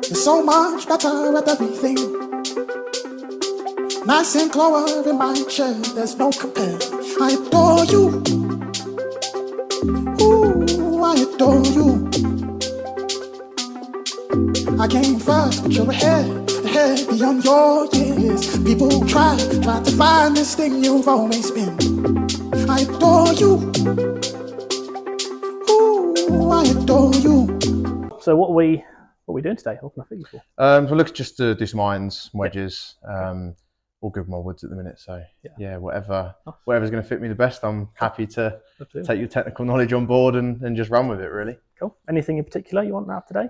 It's so much better at everything. Nice and clover in my chair, there's no compare. I adore you. Ooh, I adore you. I came first, but you're ahead beyond your years. People try to find this thing you've always been. I adore you. Ooh, I adore you. So what are we doing today? What can I fit you for? So look, just to do some irons, wedges. All good with my woods at the minute. So yeah, whatever's going to fit me the best. I'm happy to take your technical knowledge on board and just run with it. Really. Cool. Anything in particular you want to have today?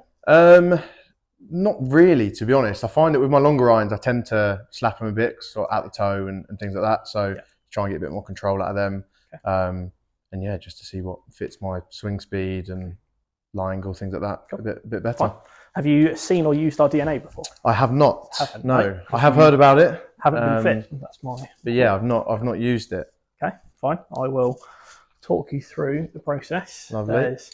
Not really, to be honest. I find that with my longer irons, I tend to slap them a bit, sort of out the toe and things like that. So try and get a bit more control out of them. Okay. And yeah, just to see what fits my swing speed and lie angle, things like that, a bit better. Fine. Have you seen or used our DNA before? I have not. No, right? I have heard about it. Haven't been fit. That's my. But yeah, I've not used it. Okay, fine. I will talk you through the process. Lovely. There's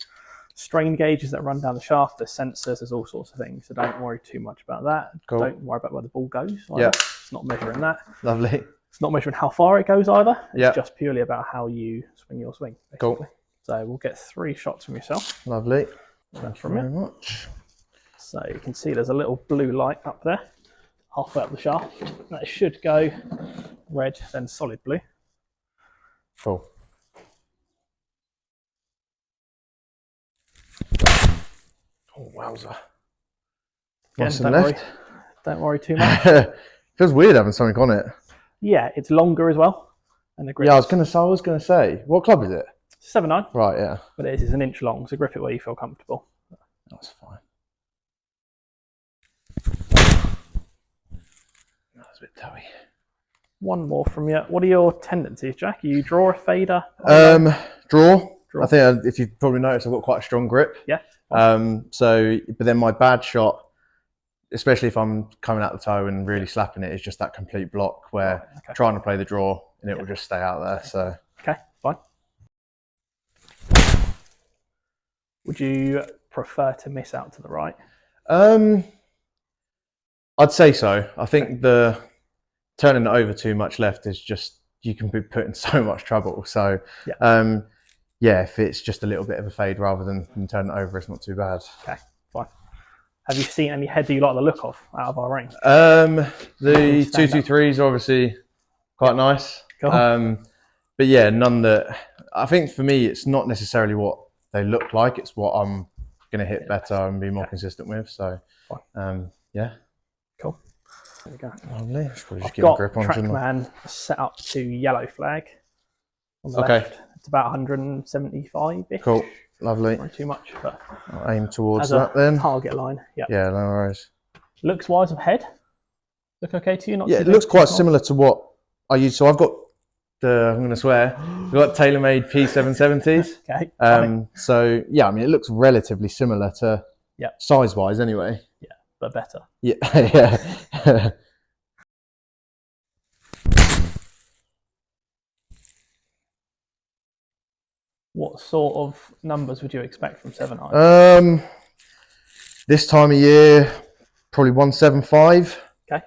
strain gauges that run down the shaft. There's sensors. There's all sorts of things. So don't worry too much about that. Cool. Don't worry about where the ball goes. Yeah. It's not measuring that. Lovely. It's not measuring how far it goes either. It's Yeah. just purely about how you swing your swing. Basically. Cool. So we'll get 3 shots from yourself. Lovely. Thank you very much. So you can see there's a little blue light up there, halfway up the shaft. That should go red, then solid blue. Cool. Oh, wowza. Nice and left. Don't worry too much. Feels weird having something on it. Yeah, it's longer as well. And the grip. Yeah, I was gonna say. What club is it? 7/9. Right, yeah. But it is, it's an inch long, so grip it where you feel comfortable. That's fine. That's a bit toey. One more from you. What are your tendencies, Jack? You draw a fader? Draw. I think if you've probably noticed, I've got quite a strong grip. Yeah. But then my bad shot, especially if I'm coming out the toe and really slapping it, is just that complete block where trying to play the draw and it will just stay out there. So okay, fine. Would you prefer to miss out to the right? I'd say so. I think the turning it over too much left is just, you can be put in so much trouble. So yeah, if it's just a little bit of a fade rather than turn it over, it's not too bad. Okay, fine. Have you seen any head that you like the look of out of our range? The 223s are obviously quite nice. Cool. But yeah, none that, I think for me, it's not necessarily what they look like, it's what I'm going to hit better and be more consistent with. So yeah. Cool. There we go. Lovely. Just I've got TrackMan set up to yellow flag on the left. It's about 175-ish. Cool. Lovely. Not too much, but I'll aim towards that then. Target line. Yeah. Yeah, no worries. Looks wise of head. Look okay to you? Not yeah, it looks quite similar to what I use. So I've got I'm going to swear, I've got TaylorMade P770s. Okay. So yeah, I mean, it looks relatively similar to size-wise anyway. Yeah, but better. Yeah, yeah. What sort of numbers would you expect from 7/9? This time of year, probably 175. Okay.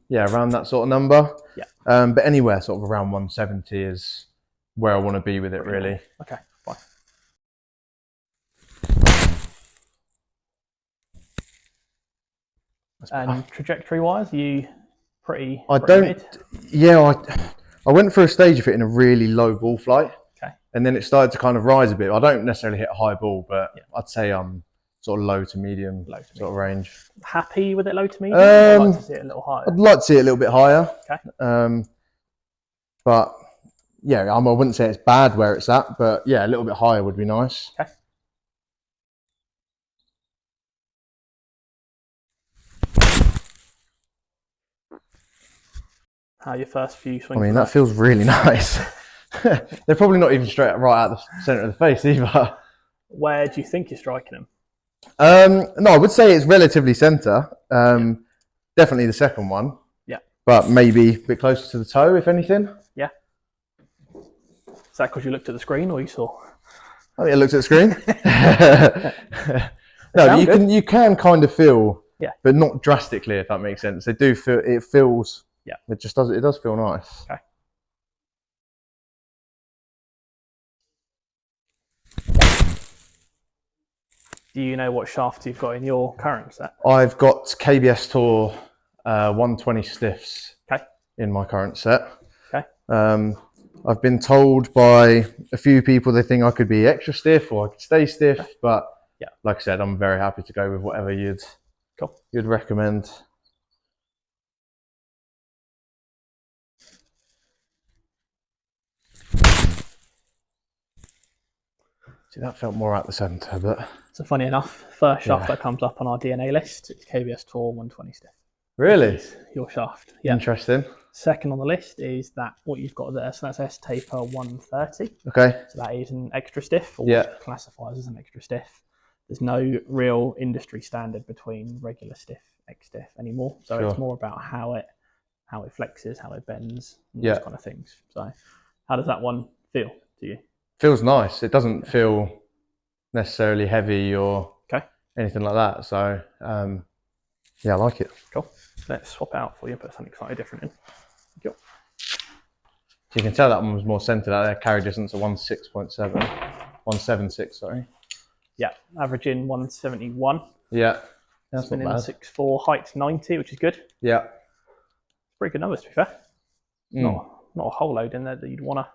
Yeah, around that sort of number. Yeah. But anywhere sort of around 170 is where I want to be with it, really. Okay, fine. And trajectory-wise, are you pretty? Yeah, I went for a stage of it in a really low ball flight. Okay. And then it started to kind of rise a bit. I don't necessarily hit a high ball, but I'd say I'm sort of low to medium sort of range. Happy with it, low to medium? I'd like to see it a little higher. I'd like to see it a little bit higher. Okay. But yeah, I wouldn't say it's bad where it's at, but yeah, a little bit higher would be nice. Okay. How are your first few swings? I mean, that feels really nice. They're probably not even straight right out the centre of the face either. Where do you think you're striking them? No, I would say it's relatively centre. Definitely the second one. Yeah. But maybe a bit closer to the toe, if anything. Yeah. Is that because you looked at the screen or you saw? I mean, I looked at the screen. No, sound good. you can kind of feel, Yeah. but not drastically, if that makes sense. They do feel, it feels, Yeah. it does feel nice. Okay. Do you know what shafts you've got in your current set? I've got KBS Tour 120 stiffs Okay. in my current set. Okay. I've been told by a few people they think I could be extra stiff or I could stay stiff, Okay. but Yeah. like I said, I'm very happy to go with whatever you'd recommend. See, that felt more at the centre, but... So funny enough, first shaft that comes up on our DNA list is KBS Tour 120 stiff. Really? Your shaft. Yeah. Interesting. Second on the list is that what you've got there. So that's S taper 130. Okay. So that is an extra stiff, or Yeah. classifies as an extra stiff. There's no real industry standard between regular stiff, X stiff anymore. So it's more about how it flexes, how it bends, and those kind of things. So how does that one feel to you? Feels nice. It doesn't feel necessarily heavy or anything like that. So yeah, I like it. Cool. Let's swap it out for you and put something slightly different in. Cool. So you can tell that one was more centered out there. Carry distance of 176, sorry. Yeah, averaging 171. Yeah, that's not bad. 6'4", height 90, which is good. Yeah. Pretty good numbers, to be fair. Not a whole load in there that you'd want to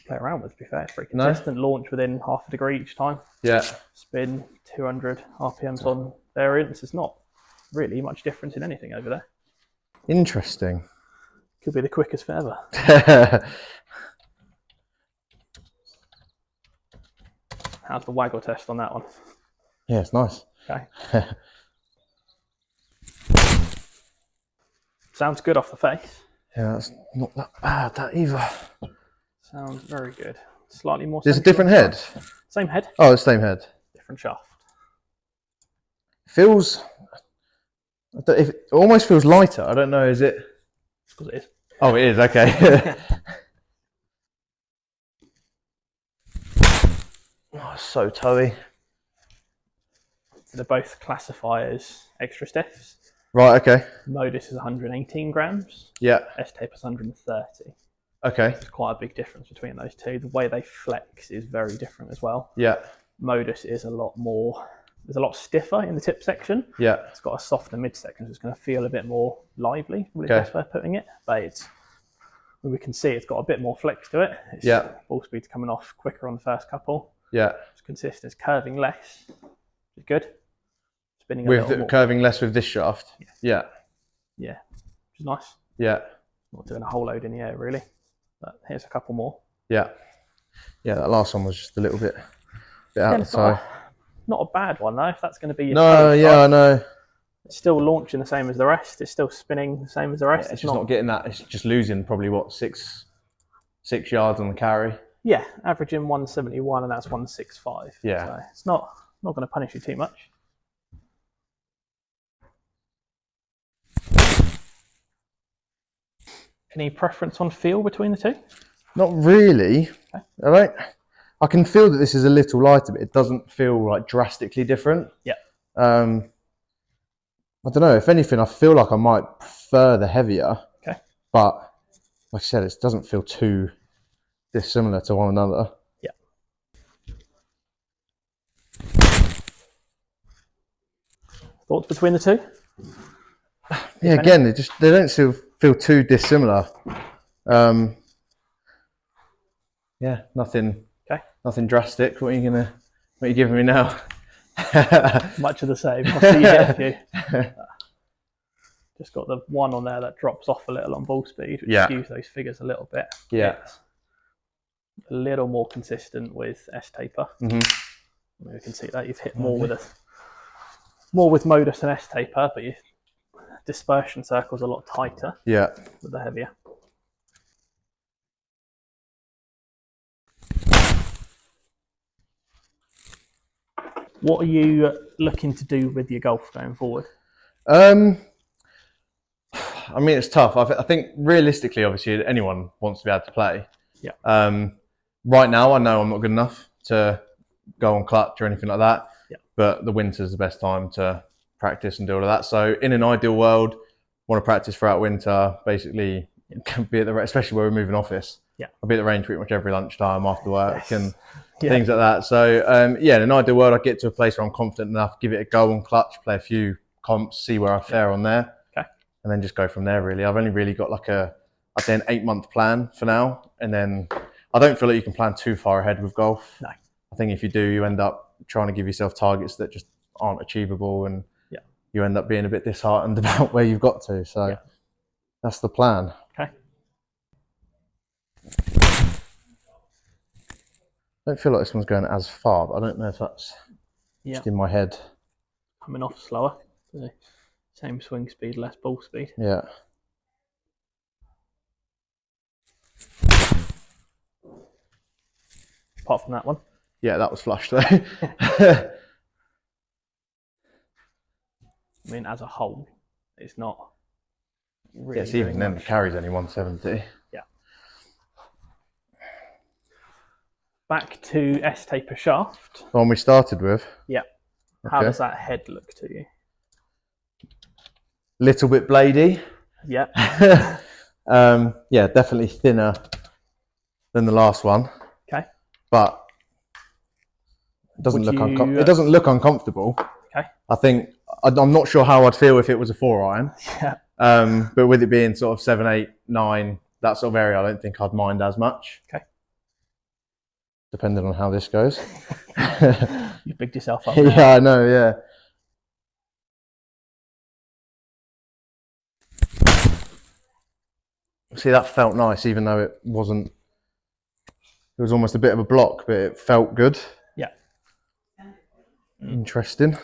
play around with, to be fair. It's pretty consistent. Launch within half a degree each time. Yeah. Spin 200 RPMs on variance. It's not really much difference in anything over there. Interesting. Could be the quickest forever. How's the waggle test on that one? Yeah, it's nice. Okay. Sounds good off the face. Yeah, that's not that bad, that either. Sounds very good. Slightly more. There's a different head. Same head. Oh, the same head. Different shaft. Feels. It almost feels lighter. I don't know. Is it? Because it is. Oh, it is. Okay. Oh, it's so toey. So they're both classify as extra stiffs. Right. Okay. Modus is 118 grams. Yeah. S tape is 130. Okay. There's quite a big difference between those two. The way they flex is very different as well. Yeah. Modus is a lot more. There's a lot stiffer in the tip section. Yeah. It's got a softer mid section, so it's going to feel a bit more lively. Probably the best way of putting it. But it's, we can see it's got a bit more flex to it. It's ball speed's coming off quicker on the first couple. Yeah. It's consistent. It's curving less, which is good. Spinning a with little the more. Curving less with this shaft. Yeah. Yeah. Which is nice. Yeah. Not doing a whole load in the air really. But here's a couple more. Yeah. Yeah, that last one was just a little bit out of the toe. Not a bad one though, if that's going to be your I know. It's still launching the same as the rest. It's still spinning the same as the rest. It's just not getting that. It's just losing probably what, six yards on the carry. Yeah, averaging 171 and that's 165. Yeah. So it's not going to punish you too much. Any preference on feel between the two? Not really. Okay. I can feel that this is a little lighter, but it doesn't feel like drastically different. Yeah. I don't know. If anything, I feel like I might prefer the heavier. Okay. But like I said, it doesn't feel too dissimilar to one another. Yeah. Thoughts between the two? Yeah. Again, they don't feel too dissimilar. Yeah. Nothing. Okay. Nothing drastic. What are you giving me now? Much of the same. I'll see you get a few. Just got the one on there that drops off a little on ball speed, which skews those figures a little bit. Yeah. It's a little more consistent with S taper. Mm-hmm. You can see that you've hit more with modus and S taper, but your dispersion circle's a lot tighter. Yeah. With the heavier. What are you looking to do with your golf going forward? I mean, it's tough. I think realistically, obviously, anyone wants to be able to play. Yeah. Right now, I know I'm not good enough to go on clutch or anything like that. Yeah. but the winter's the best time to practice and do all of that. So in an ideal world, want to practice throughout winter, basically be at the, especially where we're moving office. Yeah. I'll be at the range pretty much every lunchtime after work and Yeah. things like that. So yeah, in an ideal world, I'd get to a place where I'm confident enough, give it a go on clutch, play a few comps, see where I fare on there, and then just go from there. Really, I've only really got like I'd say an 8-month plan for now, and then I don't feel like you can plan too far ahead with golf. No. I think if you do, you end up trying to give yourself targets that just aren't achievable, and you end up being a bit disheartened about where you've got to. So that's the plan. Okay. I don't feel like this one's going as far, but I don't know if that's just in my head. Coming off slower. So same swing speed, less ball speed. Yeah. Apart from that one. Yeah, that was flush though. I mean, as a whole, it's not really. Yes, even then, the carry's only 170. Yeah. Back to S-taper shaft. The one we started with. Yeah. How does that head look to you? Little bit bladey. Yeah. Yeah, definitely thinner than the last one. Okay. But it doesn't it doesn't look uncomfortable. Okay. I think I'm not sure how I'd feel if it was a 4-iron. Yeah. But with it being sort of 7, 8, 9, that sort of area, I don't think I'd mind as much. Okay. Depending on how this goes. You bigged yourself up. Yeah, I know. Yeah. See, that felt nice, even though it wasn't. It was almost a bit of a block, but it felt good. Yeah. Interesting.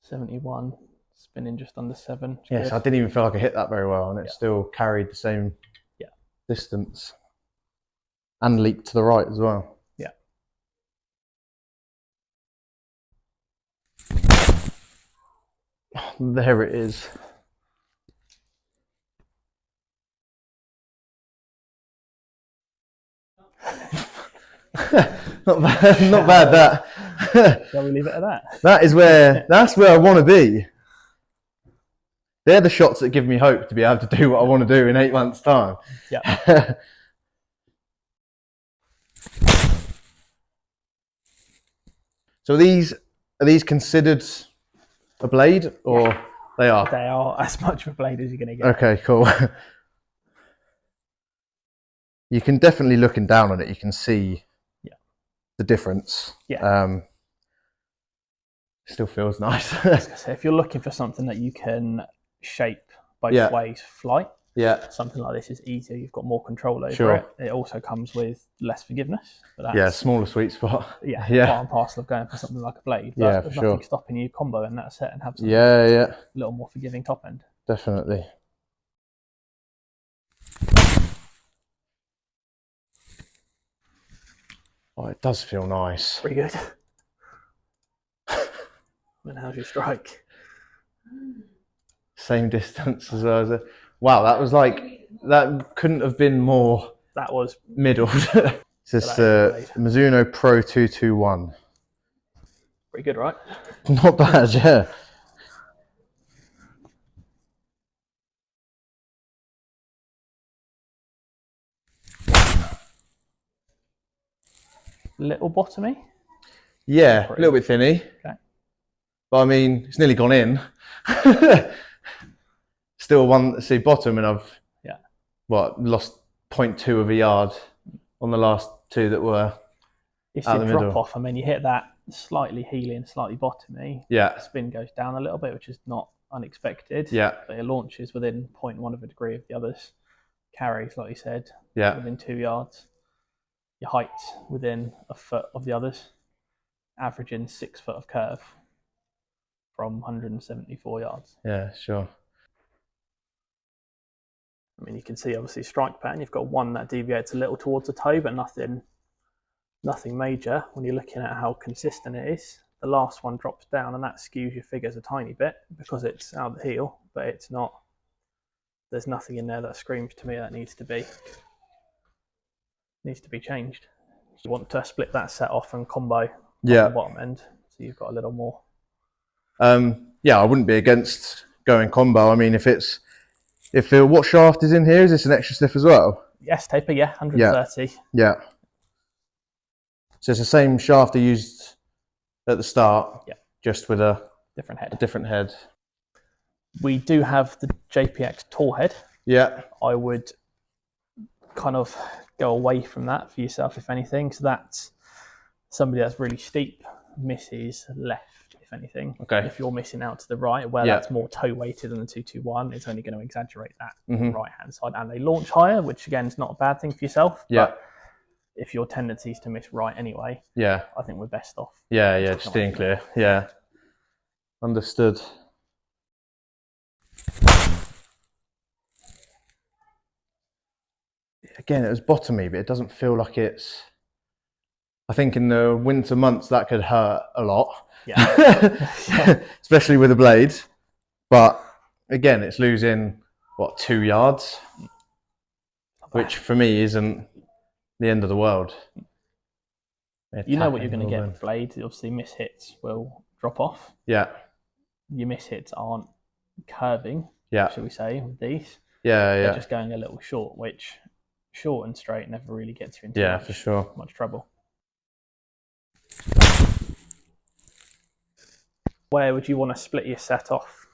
71, spinning just under 7. Yes, I didn't even feel like I hit that very well, and it still carried the same distance. And leaked to the right as well. Yeah. There it is. Not bad. Not bad. That. Shall we leave it at that? That is where. That's where I want to be. They're the shots that give me hope to be able to do what I want to do in 8 months' time. Yeah. So are these considered a blade, or they are? They are as much of a blade as you're going to get. Okay, cool. You can definitely, looking down on it, you can see the difference. Yeah. Still feels nice. So if you're looking for something that you can shape both ways, flight. Yeah. Something like this is easier. You've got more control over it. It also comes with less forgiveness. But that's, smaller sweet spot. Yeah. Part and parcel of going for something like a blade. But there's nothing stopping you combo in that set and have something a little more forgiving top end. Definitely. Oh, it does feel nice. Pretty good. And how's your strike? Same distance as well. Wow, that was like, that couldn't have been more. That was middle. It's this Mizuno Pro 221. Pretty good, right? Not bad, yeah. Little bottomy? Yeah, a little bit thinny. Okay. But I mean, it's nearly gone in. Still bottom, and I've lost 0.2 of a yard on the last 2 that were it's out a the drop middle. Off. I mean, you hit that slightly heeling, slightly bottomy. Yeah. The spin goes down a little bit, which is not unexpected. Yeah. But it launches within 0.1 of a degree of the others. Carries, like you said, within 2 yards. Your height within a foot of the others. Averaging 6 foot of curve from 174 yards. Yeah, sure. I mean, you can see obviously strike pattern. You've got one that deviates a little towards the toe, but nothing major. When you're looking at how consistent it is, the last one drops down, and that skews your figures a tiny bit because it's out the heel, but it's not. There's nothing in there that screams to me that needs to be changed. You want to split that set off and combo Yeah. The bottom end, so you've got a little more. Yeah, I wouldn't be against going combo. I mean, what shaft is in here? Is this an extra stiff as well? Yes, taper, yeah, 130. Yeah. So it's the same shaft I used at the start, just with a different head. We do have the JPX tall head. Yeah. I would kind of go away from that for yourself, if anything. So that's somebody that's really steep misses left, if anything. Okay. If you're missing out to the right, where that's more toe weighted than the 221, it's only going to exaggerate that right hand side. And they launch higher, which again is not a bad thing for yourself. Yeah. But if your tendency is to miss right anyway, I think we're best off. Yeah, just steering clear. Yeah. Understood. Again, it was bottomy, but it doesn't feel like it's... I think in the winter months that could hurt a lot. Yeah. Especially with a blade. But again, it's losing, 2 yards? Which for me isn't the end of the world. You know what you're going to get with blades. Obviously, miss hits will drop off. Yeah. Your miss hits aren't curving, shall we say, with these. They're just going a little short, which short and straight never really gets you into for sure. much trouble. Where would you want to split your set off?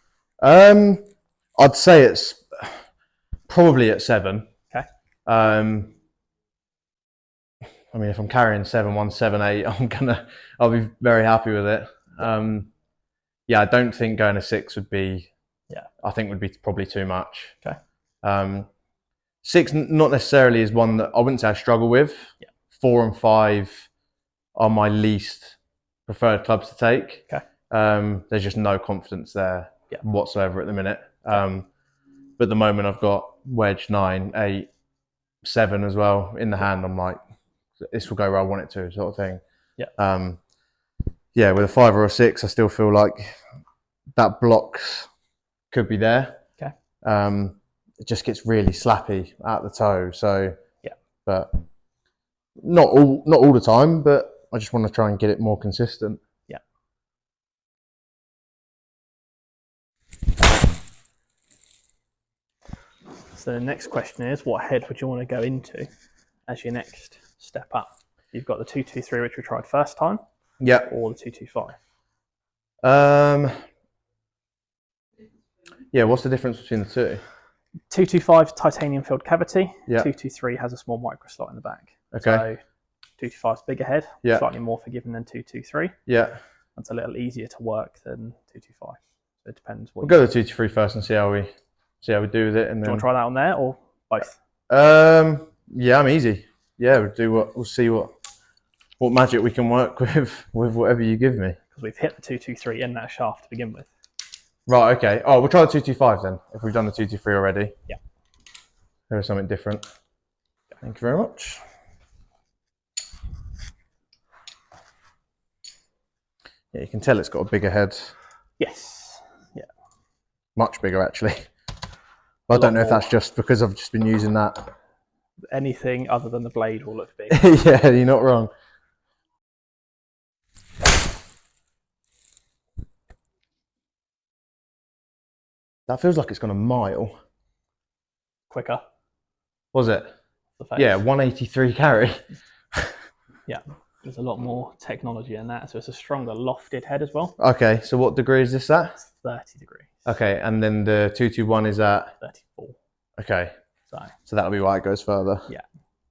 I'd say it's probably at 7. Okay. I mean, if I'm carrying 7.1, 7.8, I'll be very happy with it. I don't think going to 6 would be. I think would be probably too much. Okay. 6 not necessarily is one that I wouldn't say I struggle with. 4 and 5 are my least preferred clubs to take. Okay. There's just no confidence there whatsoever at the minute. But at the moment I've got wedge 9, 8, 7 as well in the hand. I'm like, this will go where I want it to, sort of thing. With a 5 or a 6, I still feel like that blocks could be there. Okay. It just gets really slappy at the toe. So but not all the time, but I just want to try and get it more consistent. Yeah. So the next question is, what head would you want to go into as your next step up? You've got the 223, which we tried first time. Yeah. Or the 225. What's the difference between the two? 225 titanium filled cavity. Yeah. 223 has a small micro slot in the back. Okay. So 225 is bigger head, slightly more forgiving than 223. Yeah. It's a little easier to work than 225. So it depends. We'll go to 223 first and see how we do with it. And do you want to try that on there or both? I'm easy. Yeah, we'll see what magic we can work with whatever you give me. Because we've hit the 223 in that shaft to begin with. Right, okay. Oh, we'll try the 225 then, if we've done the 223 already. Yeah. There is something different. Thank you very much. Yeah, you can tell it's got a bigger head. Yes. Yeah. Much bigger, actually. I don't know if that's just because I've just been using that. Anything other than the blade will look big. Yeah, you're not wrong. That feels like it's gone a mile. Quicker. Was it? Yeah, 183 carry. Yeah, there's a lot more technology in that. So it's a stronger lofted head as well. Okay, so what degree is this at? It's 30 degrees. Okay, and then the 221 is at? 34. Okay. So that'll be why it goes further. Yeah.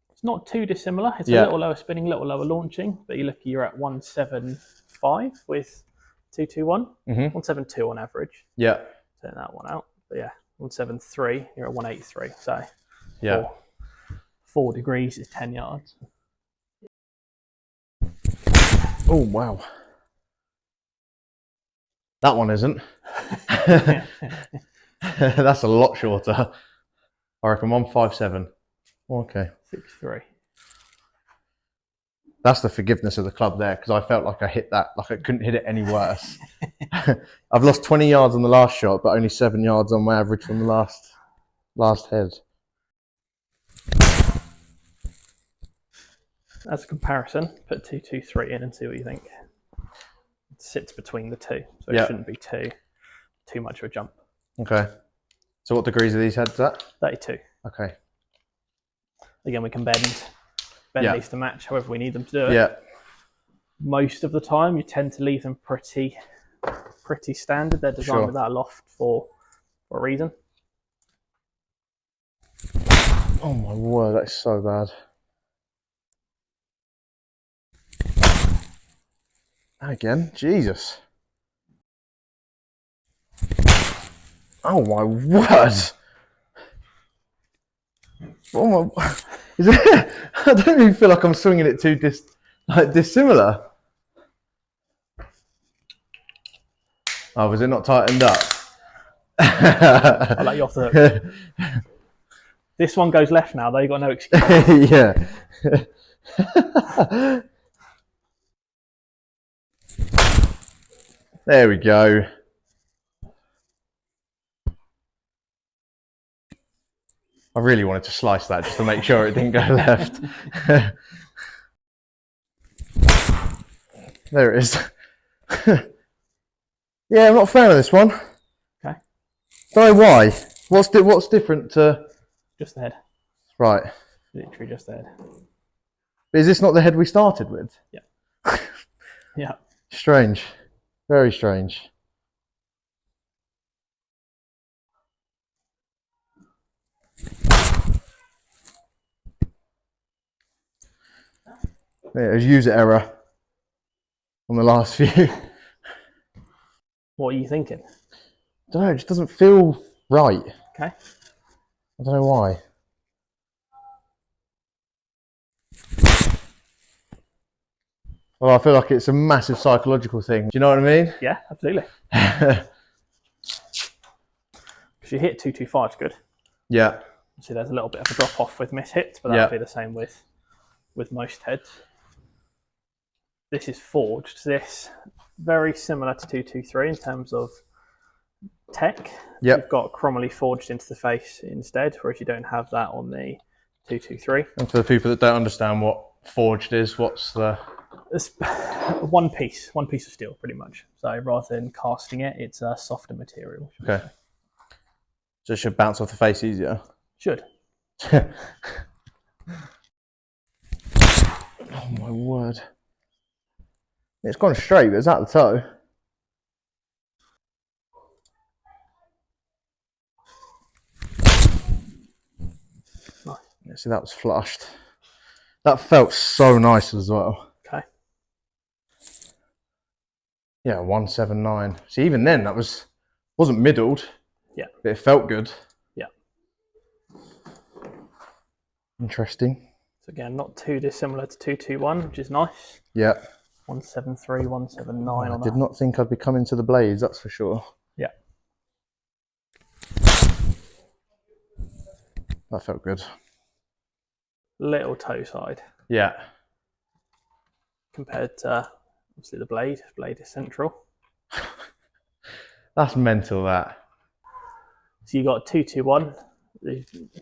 It's not too dissimilar. It's a little lower spinning, little lower launching, but you're at 175 with 221, 172 on average. Yeah. Turn that one out. But 173, you're at 183. So 4 degrees is 10 yards. Oh, wow. That one isn't. That's a lot shorter. I reckon 157. Okay. 6'3". That's the forgiveness of the club there, because I felt like I hit that, like I couldn't hit it any worse. I've lost 20 yards on the last shot, but only 7 yards on my average from the last head. as a comparison, put 223 in and see what you think. It sits between the two, so it shouldn't be too much of a jump. Okay. So what degrees are these heads at? 32. Okay. Again, we can bend these to match however we need them to do it. Yeah. Most of the time, you tend to leave them pretty standard. They're designed with that loft for a reason. Oh my word, that's so bad. Again, Jesus. Oh my word. Oh my, is it, I don't even feel like I'm swinging it too dissimilar. Oh, was it not tightened up? I'll let you off the hook. This one goes left now, though. You've got no excuse. Yeah. There we go. I really wanted to slice that just to make sure it didn't go left. There it is. Yeah, I'm not a fan of this one. Okay. Don't know why. What's different to... Just the head. Right. Literally just the head. But is this not the head we started with? Yeah. Yeah. Strange. Very strange. Yeah, it was user error on the last few. What are you thinking? I don't know, it just doesn't feel right. Okay. I don't know why. Well, I feel like it's a massive psychological thing. Do you know what I mean? Yeah, absolutely. Because you hit 225 is good. Yeah. See, there's a little bit of a drop off with miss hits, but that'll be the same with most heads. This is forged. This very similar to 223 in terms of tech. Yep. You've got chromoly forged into the face instead, whereas you don't have that on the 223. And for the people that don't understand what forged is, what's the... It's one piece of steel, pretty much. So rather than casting it, it's a softer material. Okay. So it should bounce off the face easier? Should. Oh my word. It's gone straight, but it's at the toe. Nice. Yeah, see, that was flushed. That felt so nice as well. Okay. Yeah, 179. See, even then, that wasn't middled. Yeah. But it felt good. Yeah. Interesting. So again, not too dissimilar to 221, which is nice. Yeah. 173, 179 on I did not think I'd be coming to the blades, that's for sure. Yeah. That felt good. Little toe side. Yeah. Compared to, obviously, the blade. Blade is central. That's mental, that. So you got 221,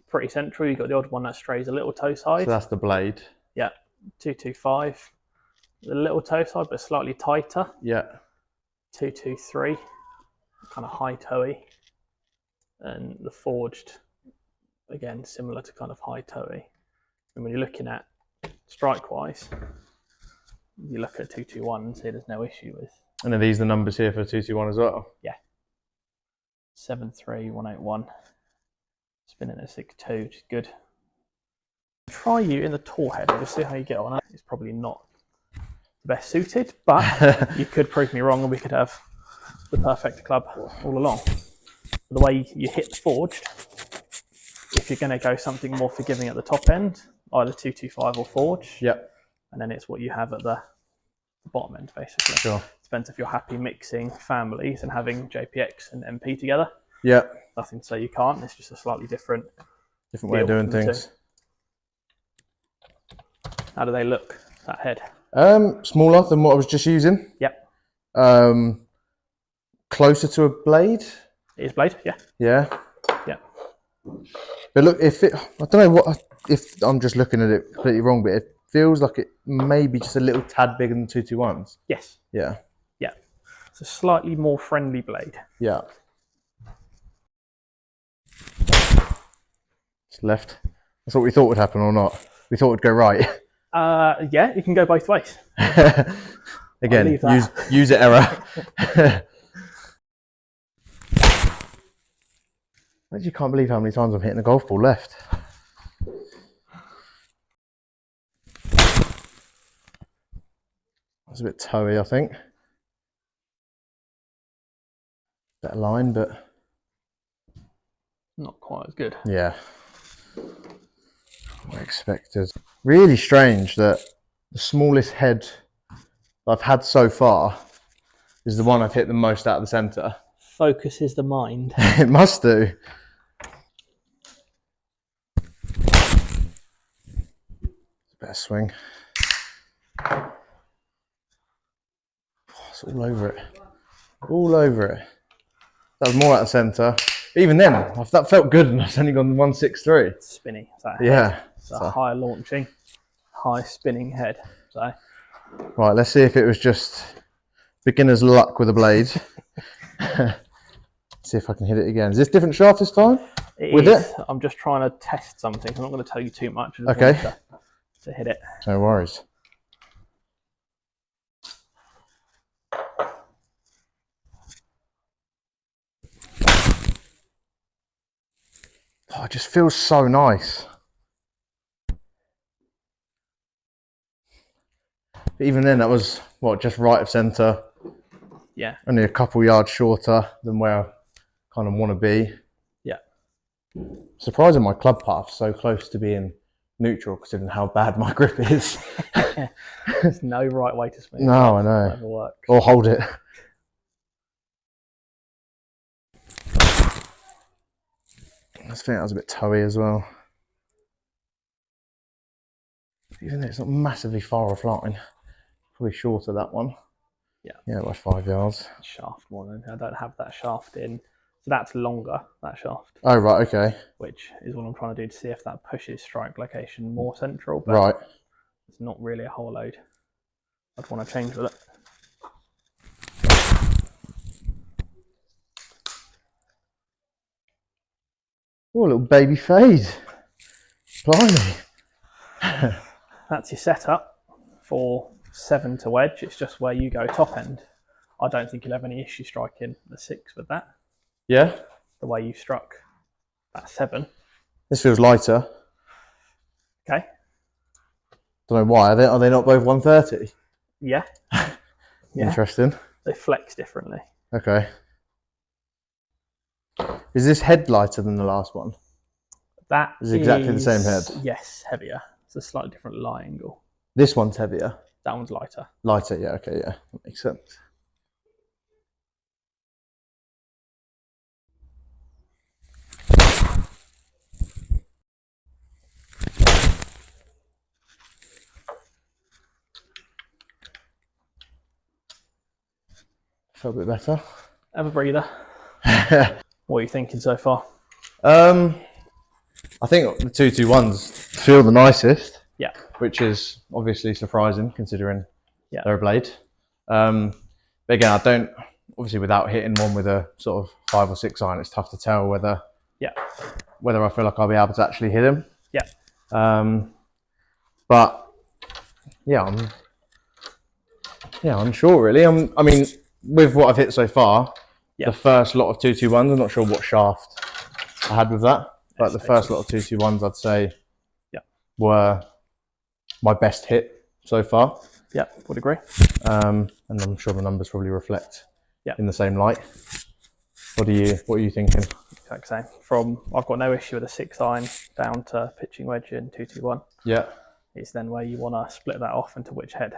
pretty central. You got the odd one that strays a little toe side. So that's the blade. Yeah. 225, the little toe side, but slightly tighter. Yeah. 223, kind of high toey. And the forged, again, similar to kind of high toey. And when you're looking at strike-wise, you look at 221 and see there's no issue with. And are these the numbers here for 221 as well? Yeah. 73181. Spinning at 62, which is good. Try you in the tour head and just see how you get on. It's probably not the best suited, but you could prove me wrong and we could have the perfect club all along. The way you hit the forged, if you're going to go something more forgiving at the top end, either 225 or forge. Yep. And then it's what you have at the bottom end, basically. Sure. Depends if you're happy mixing families and having JPX and MP together. Yeah. Nothing to say you can't. It's just a slightly different way of doing things. How do they look, that head? Smaller than what I was just using. Yep. Closer to a blade. It is blade, yeah. Yeah. Yeah. But look, I don't know if I'm just looking at it completely wrong, but it feels like it may be just a little tad bigger than 221s. Yes. Yeah. Yeah. It's a slightly more friendly blade. Yeah. It's left. That's what we thought would happen or not. We thought it would go right. Yeah, you can go both ways. Again, use it error. I actually can't believe how many times I'm hitting a golf ball left. That's a bit toey, I think. Better line, but not quite as good. Yeah. I expected. Really strange that the smallest head I've had so far is the one I've hit the most out of the centre. Focuses the mind. It must do. Better swing. It's all over it. All over it. That was more out of centre. Even then, that felt good and I've only gone 163. It's spinny. Yeah. It's a high launching, high spinning head. So. Right, let's see if it was just beginner's luck with a blade. See if I can hit it again. Is this different shaft this time? It is. I'm just trying to test something. I'm not going to tell you too much. I just want to hit it. No worries. Oh, it just feels so nice. But even then, that was, what, just right of centre. Yeah. Only a couple yards shorter than where I kind of want to be. Yeah. Surprising my club path's so close to being neutral, considering how bad my grip is. There's no right way to swing. No, I know. Never works. Or hold it. I think that was a bit toey as well. Even though it's not massively far offline. Probably shorter that one. Yeah. Yeah, by 5 yards. Shaft more than I don't have that shaft in. So that's longer, that shaft. Oh, right, okay. Which is what I'm trying to do to see if that pushes strike location more central. But right. It's not really a whole load I'd want to change with it. Oh, a little baby fade. Blimey. That's your setup for 7 to wedge. It's just where you go top end. I don't think you'll have any issue striking the 6 with that. Yeah? The way you struck that 7. This feels lighter. Okay. Don't know why. Are they not both 130? Yeah. Yeah. Interesting. They flex differently. Okay. Is this head lighter than the last one? That is exactly the same head. Yes, heavier. It's a slightly different lie angle. This one's heavier. That one's lighter. Lighter, yeah, okay, yeah. That makes sense. Felt a bit better. Have a breather. What are you thinking so far? I think the 221s feel the nicest. Yeah. Which is obviously surprising considering they're a blade. But again, I don't, obviously without hitting one with a sort of 5 or 6 iron, it's tough to tell whether I feel like I'll be able to actually hit him. Yeah. But yeah, I'm unsure really. I mean, with what I've hit so far, the first lot of 221s, I'm not sure what shaft I had with that, but the first lot of 221s I'd say were my best hit so far. Yeah, would agree. And I'm sure the numbers probably reflect in the same light. What are you thinking? Exact same. I've got no issue with a 6 iron down to pitching wedge in 221. Yeah. It's then where you want to split that off into which head.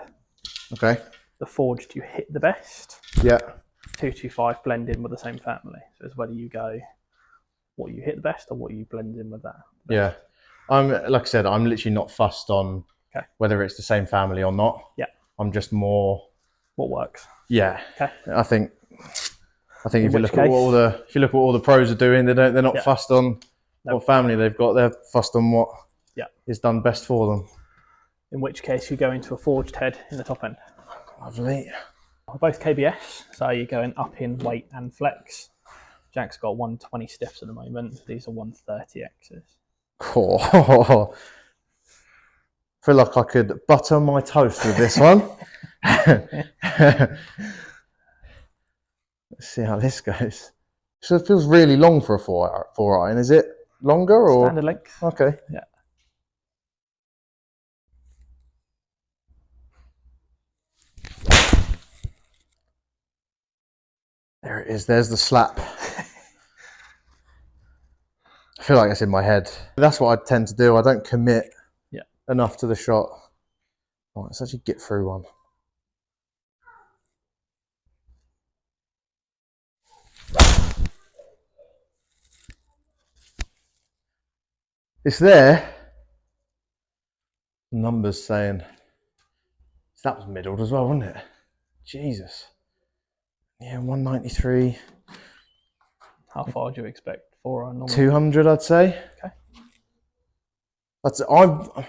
Okay. The forged you hit the best. Yeah. 225 blend in with the same family. So it's whether you go what you hit the best or what you blend in with that. Yeah. Like I said, I'm literally not fussed on whether it's the same family or not. Yeah. I'm just more what works. Yeah. Okay. I think if you look at what all the pros are doing, they're not fussed on what family they've got. They're fussed on what is done best for them. in which case you go into a forged head in the top end. Lovely. Both KBS, so you're going up in weight and flex. Jack's got 120 stiffs at the moment. These are 130Xs. Cool. Feel like I could butter my toast with this one. Let's see how this goes. So it feels really long for a four iron. Is it longer or standard length? Okay. Yeah. There it is. There's the slap. I feel like it's in my head. That's what I tend to do. I don't commit enough to the shot. Right, let's actually get through one. It's there. Numbers saying. So that was middled as well, wasn't it? Jesus. Yeah, 193. How far do you expect? 4 200, I'd say. Okay.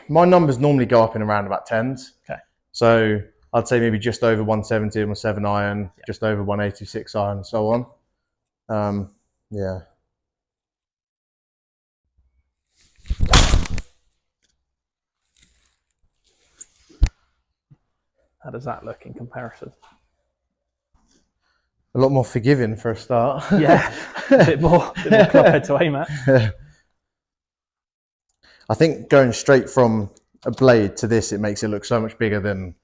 My numbers normally go up in around about 10s. Okay. So I'd say maybe just over 170 on a 7 iron, just over 186 iron, and so on. Yeah. How does that look in comparison? A lot more forgiving for a start. Yeah, a bit more club head to aim at. I think going straight from a blade to this, it makes it look so much bigger than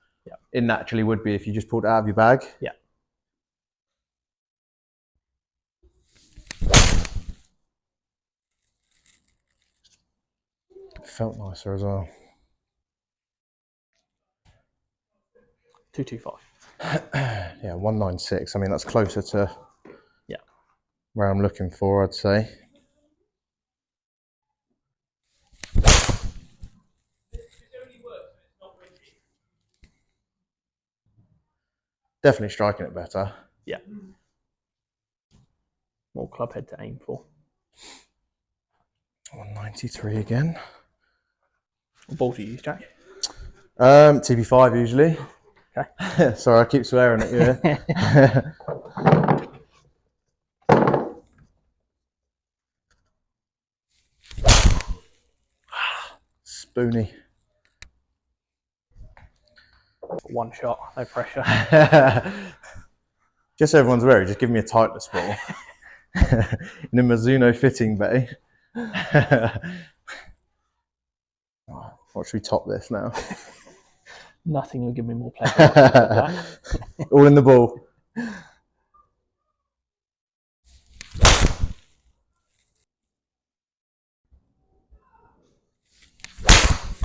it naturally would be if you just pulled it out of your bag. Yeah. It felt nicer as well. 225. Yeah, 196. I mean, that's closer to where I'm looking for, I'd say. Definitely striking it better. Yeah. More club head to aim for. 193 again. What ball do you use, Jack? TB5 usually. Okay. Sorry, I keep swearing at you. Spoony. One shot, no pressure. Just so everyone's aware, just give me a tightless ball in a Mizuno fitting bay. What should we top this now? Nothing will give me more pleasure. All in the ball.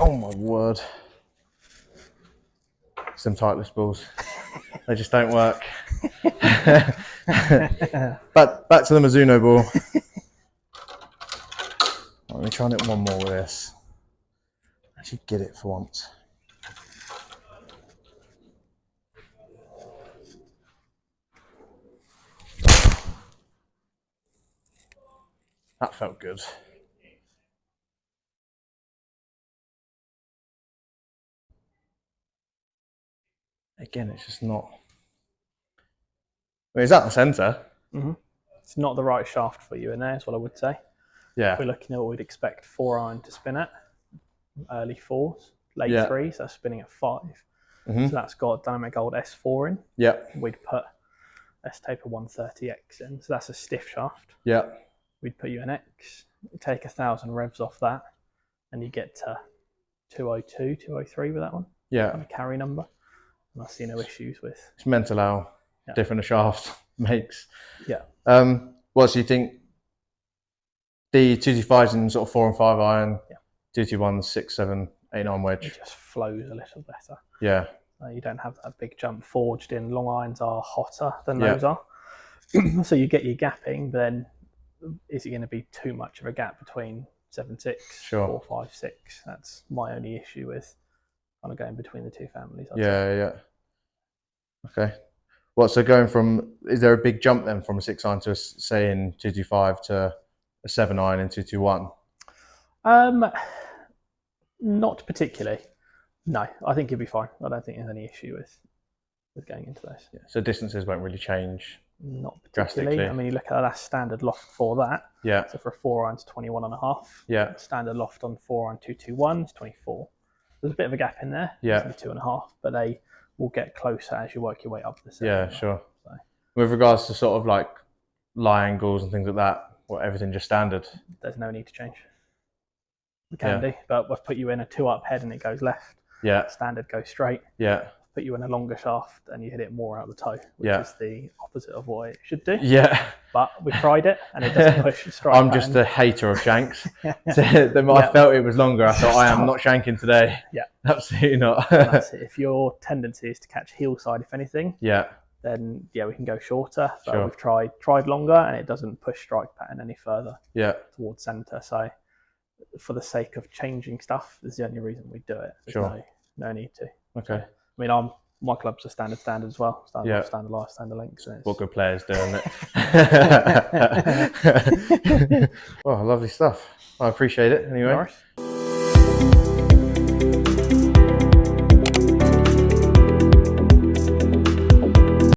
Oh my word. Some tightless balls. They just don't work. But back to the Mizuno ball. Let me try and hit one more with this. Actually get it for once. That felt good. Again, it's just not. I mean, it's at the centre. Mm-hmm. It's not the right shaft for you in there, is what I would say. Yeah. If we're looking at what we'd expect 4 iron to spin at, early 4s, late 3s, that's spinning at 5. Mm-hmm. So that's got dynamic gold S4 in. Yeah. We'd put S-taper 130X in. So that's a stiff shaft. Yeah. We'd put you an X, take 1,000 revs off that, and you get to 202, 203 with that one. Yeah. And a carry number. And I see no issues with. It's mental how different a shaft makes. Yeah. What do you think? The 225s in sort of 4 and 5 iron, 221s, 6, 7, 8, 9 wedge. It just flows a little better. Yeah. You don't have that big jump forged in. Long irons are hotter than those are. So you get your gapping, but then is it going to be too much of a gap between 7.6, 4.5, 6? That's my only issue with kind of going between the two families. I'd say. Yeah. Okay. Well, so going from, is there a big jump then from a 6 iron to, say, in 225 to a 7 iron in 221? Not particularly. No, I think you'll be fine. I don't think there's any issue with going into those. Yeah. So distances won't really change. Not particularly. I mean, you look at that standard loft for that. Yeah. So for a 4 iron, it's 21.5. Yeah. Standard loft on 4 iron 221 is 24. There's a bit of a gap in there. Yeah. It's 2.5, but they will get closer as you work your way up the set. Yeah, sure. So. With regards to sort of like lie angles and things like that, everything just standard? There's no need to change. We can do, but we've put you in a 2-up head and it goes left. Yeah. Standard goes straight. Yeah. Put you in a longer shaft and you hit it more out the toe, which is the opposite of what it should do. Yeah. But we tried it and it doesn't push the strike. I'm just a hater of shanks. I felt it was longer. I thought, I am not shanking today. Yeah. Absolutely not. That's it. If your tendency is to catch heel side, if anything, then we can go shorter. But we've tried longer and it doesn't push strike pattern any further towards centre. So for the sake of changing stuff, is the only reason we do it. There's no need to. Okay. I mean, my club's a standard as well. Standard life, standard length. So what good players doing it. Well, lovely stuff. I appreciate it anyway.